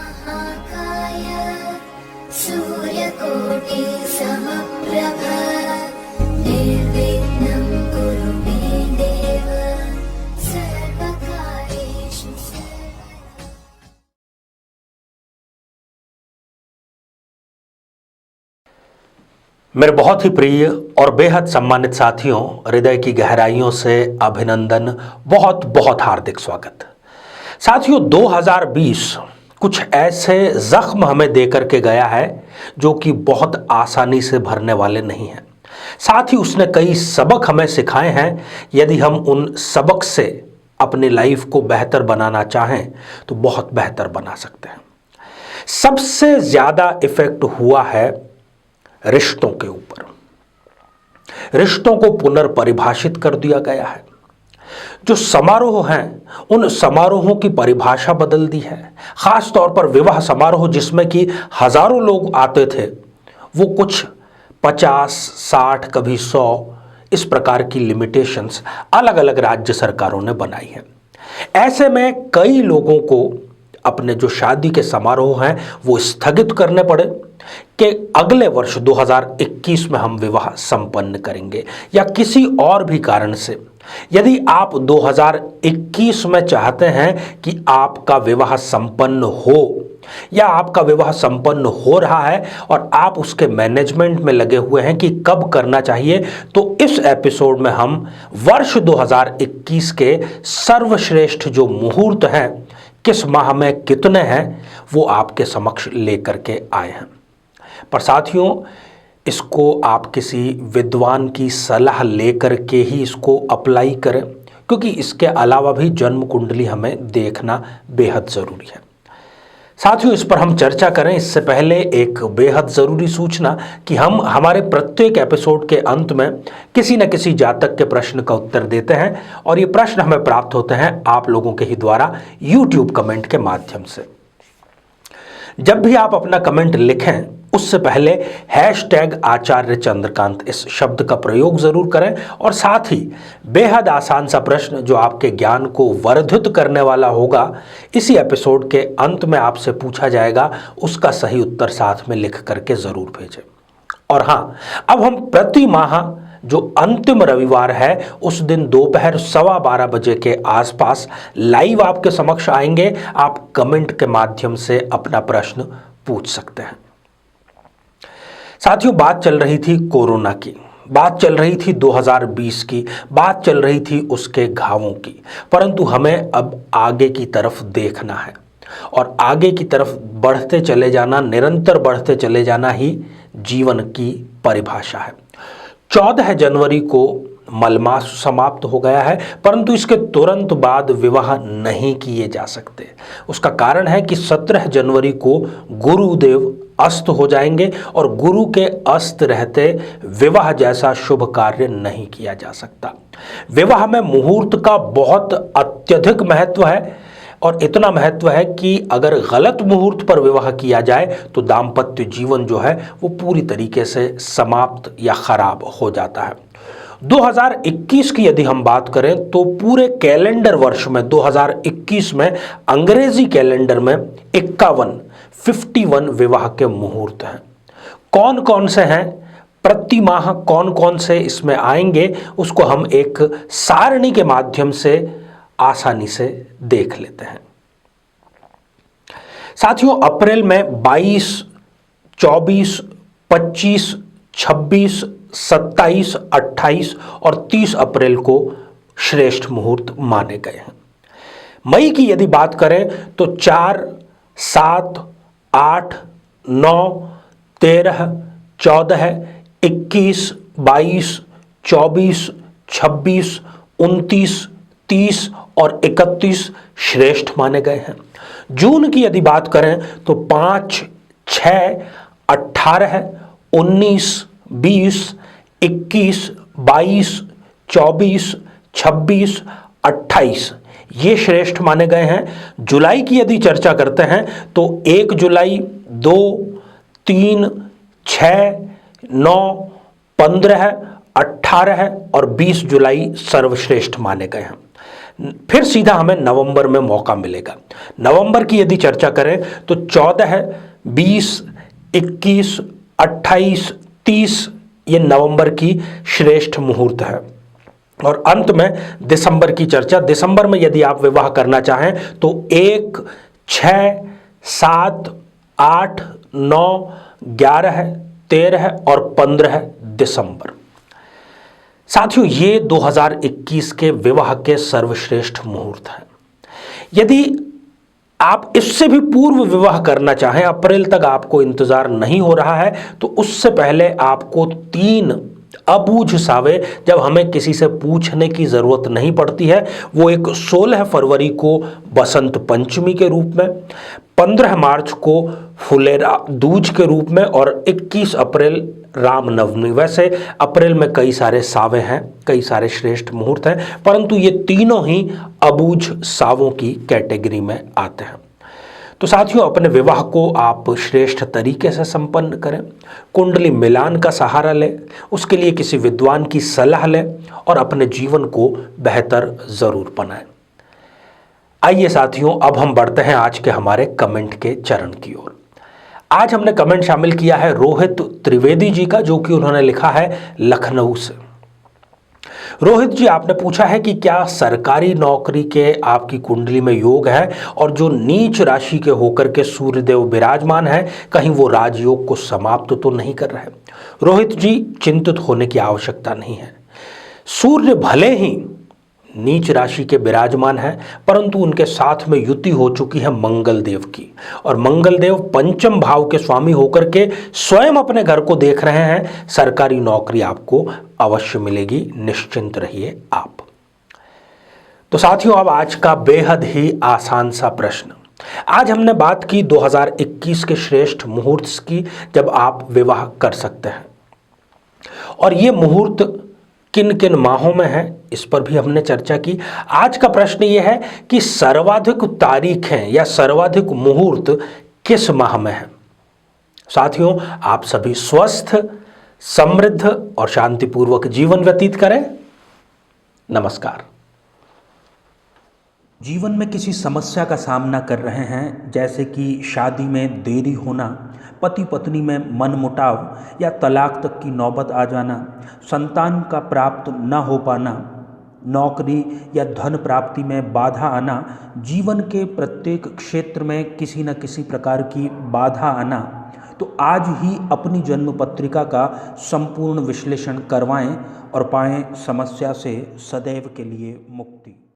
महाकाय सूर्यकोटि समप्रभ निर्विघ्नं कुरु मे देव सर्वकार्येषु सर्वदा। मेरे बहुत ही प्रिय और बेहद सम्मानित साथियों, हृदय की गहराइयों से अभिनंदन, बहुत बहुत हार्दिक स्वागत। साथियों, 2020 कुछ ऐसे जख्म हमें देकर के गया है जो कि बहुत आसानी से भरने वाले नहीं हैं। साथ ही उसने कई सबक हमें सिखाए हैं। यदि हम उन सबक से अपनी लाइफ को बेहतर बनाना चाहें तो बहुत बेहतर बना सकते हैं। सबसे ज्यादा इफेक्ट हुआ है रिश्तों के ऊपर। रिश्तों को पुनर्परिभाषित कर दिया गया है। जो समारोह हैं, उन समारोहों की परिभाषा बदल दी है। खास तौर पर विवाह समारोह जिसमें कि हजारों लोग आते थे, वो कुछ 50, 60, कभी 100 इस प्रकार की लिमिटेशंस अलग अलग राज्य सरकारों ने बनाई है। ऐसे में कई लोगों को अपने जो शादी के समारोह हैं वो स्थगित करने पड़े कि अगले वर्ष 2021 में हम विवाह संपन्न करेंगे, या किसी और भी कारण से। यदि आप 2021 में चाहते हैं कि आपका विवाह संपन्न हो या आपका विवाह संपन्न हो रहा है और आप उसके मैनेजमेंट में लगे हुए हैं कि कब करना चाहिए, तो इस एपिसोड में हम वर्ष 2021 के सर्वश्रेष्ठ जो मुहूर्त हैं, किस माह में कितने हैं, वो आपके समक्ष लेकर के आए हैं। पर साथियों, इसको आप किसी विद्वान की सलाह लेकर के ही इसको अप्लाई करें, क्योंकि इसके अलावा भी जन्म कुंडली हमें देखना बेहद ज़रूरी है। साथियों, इस पर हम चर्चा करें इससे पहले एक बेहद ज़रूरी सूचना कि हम हमारे प्रत्येक एपिसोड के अंत में किसी न किसी जातक के प्रश्न का उत्तर देते हैं, और ये प्रश्न हमें प्राप्त होते हैं आप लोगों के ही द्वारा YouTube कमेंट के माध्यम से। जब भी आप अपना कमेंट लिखें, उससे पहले #आचार्य चंद्रकांत इस शब्द का प्रयोग जरूर करें, और साथ ही बेहद आसान सा प्रश्न जो आपके ज्ञान को वर्धित करने वाला होगा, इसी एपिसोड के अंत में आपसे पूछा जाएगा, उसका सही उत्तर साथ में लिख करके जरूर भेजें। और हाँ, अब हम प्रति माह जो अंतिम रविवार है उस दिन दोपहर 12:15 बजे के आसपास लाइव आपके समक्ष आएंगे। आप कमेंट के माध्यम से अपना प्रश्न पूछ सकते हैं। साथियों, बात चल रही थी कोरोना की, बात चल रही थी 2020 की, बात चल रही थी उसके घावों की, परंतु हमें अब आगे की तरफ देखना है, और आगे की तरफ बढ़ते चले जाना, निरंतर बढ़ते चले जाना ही जीवन की परिभाषा है। 14 जनवरी को मलमास समाप्त हो गया है, परंतु इसके तुरंत बाद विवाह नहीं किए जा सकते। उसका कारण है कि 17 जनवरी को गुरुदेव अस्त हो जाएंगे, और गुरु के अस्त रहते विवाह जैसा शुभ कार्य नहीं किया जा सकता। विवाह में मुहूर्त का बहुत अत्यधिक महत्व है, और इतना महत्व है कि अगर गलत मुहूर्त पर विवाह किया जाए तो दाम्पत्य जीवन जो है वो पूरी तरीके से समाप्त या खराब हो जाता है। 2021 की यदि हम बात करें तो पूरे कैलेंडर वर्ष में 2021 में अंग्रेजी कैलेंडर में 51 विवाह के मुहूर्त हैं। कौन कौन से हैं, प्रति माह कौन कौन से इसमें आएंगे, उसको हम एक सारणी के माध्यम से आसानी से देख लेते हैं। साथियों, अप्रैल में 22, 24, 25, 26, 27, 28 और 30 अप्रैल को श्रेष्ठ मुहूर्त माने गए हैं। मई की यदि बात करें तो 4, 7, 8, 9, 13, 14, 21, 22, 24, 26, 29, 30 और 31 श्रेष्ठ माने गए हैं। जून की यदि बात करें तो 5, 6, 18, 19, 20, 21, 22, 24, 26, 28 ये श्रेष्ठ माने गए हैं। जुलाई की यदि चर्चा करते हैं तो 1 जुलाई, 2, 3, 6, 9, 15, 18 और 20 जुलाई सर्वश्रेष्ठ माने गए हैं। फिर सीधा हमें नवंबर में मौका मिलेगा। नवंबर की यदि चर्चा करें तो 14, 20, 21, 28, 30 ये नवंबर की श्रेष्ठ मुहूर्त है। और अंत में दिसंबर की चर्चा। दिसंबर में यदि आप विवाह करना चाहें तो 1, 6, 7, 8, 9, 11, 13 और 15 दिसंबर। साथियों, ये 2021 के विवाह के सर्वश्रेष्ठ मुहूर्त हैं। यदि आप इससे भी पूर्व विवाह करना चाहें, अप्रैल तक आपको इंतजार नहीं हो रहा है, तो उससे पहले आपको 3 अबूझ सावे, जब हमें किसी से पूछने की जरूरत नहीं पड़ती है, वो एक 16 फरवरी को बसंत पंचमी के रूप में, 15 मार्च को फुलेरा दूज के रूप में और 21 अप्रैल रामनवमी। वैसे अप्रैल में कई सारे सावे हैं, कई सारे श्रेष्ठ मुहूर्त हैं, परंतु ये तीनों ही अबूझ सावों की कैटेगरी में आते हैं। तो साथियों, अपने विवाह को आप श्रेष्ठ तरीके से संपन्न करें, कुंडली मिलान का सहारा लें, उसके लिए किसी विद्वान की सलाह लें और अपने जीवन को बेहतर जरूर बनाएं। आइए साथियों, अब हम बढ़ते हैं आज के हमारे कमेंट के चरण की ओर। आज हमने कमेंट शामिल किया है रोहित त्रिवेदी जी का, जो कि उन्होंने लिखा है लखनऊ से। रोहित जी, आपने पूछा है कि क्या सरकारी नौकरी के आपकी कुंडली में योग है और जो नीच राशि के होकर के सूर्यदेव विराजमान है, कहीं वो राजयोग को समाप्त तो नहीं कर रहे। रोहित जी, चिंतित होने की आवश्यकता नहीं है। सूर्य भले ही नीच राशि के विराजमान है, परंतु उनके साथ में युति हो चुकी है मंगल देव की, और मंगल देव पंचम भाव के स्वामी होकर के स्वयं अपने घर को देख रहे हैं। सरकारी नौकरी आपको अवश्य मिलेगी, निश्चिंत रहिए आप। तो साथियों, अब आज का बेहद ही आसान सा प्रश्न। आज हमने बात की 2021 के श्रेष्ठ मुहूर्त की, जब आप विवाह कर सकते हैं, और ये मुहूर्त किन किन माहों में है, इस पर भी हमने चर्चा की। आज का प्रश्न यह है कि सर्वाधिक तारीखें या सर्वाधिक मुहूर्त किस माह में है। साथियों, आप सभी स्वस्थ, समृद्ध और शांतिपूर्वक जीवन व्यतीत करें। नमस्कार। जीवन में किसी समस्या का सामना कर रहे हैं, जैसे कि शादी में देरी होना, पति पत्नी में मनमुटाव या तलाक तक की नौबत आ जाना, संतान का प्राप्त न हो पाना, नौकरी या धन प्राप्ति में बाधा आना, जीवन के प्रत्येक क्षेत्र में किसी न किसी प्रकार की बाधा आना, तो आज ही अपनी जन्म पत्रिका का संपूर्ण विश्लेषण करवाएं और पाएं समस्या से सदैव के लिए मुक्ति।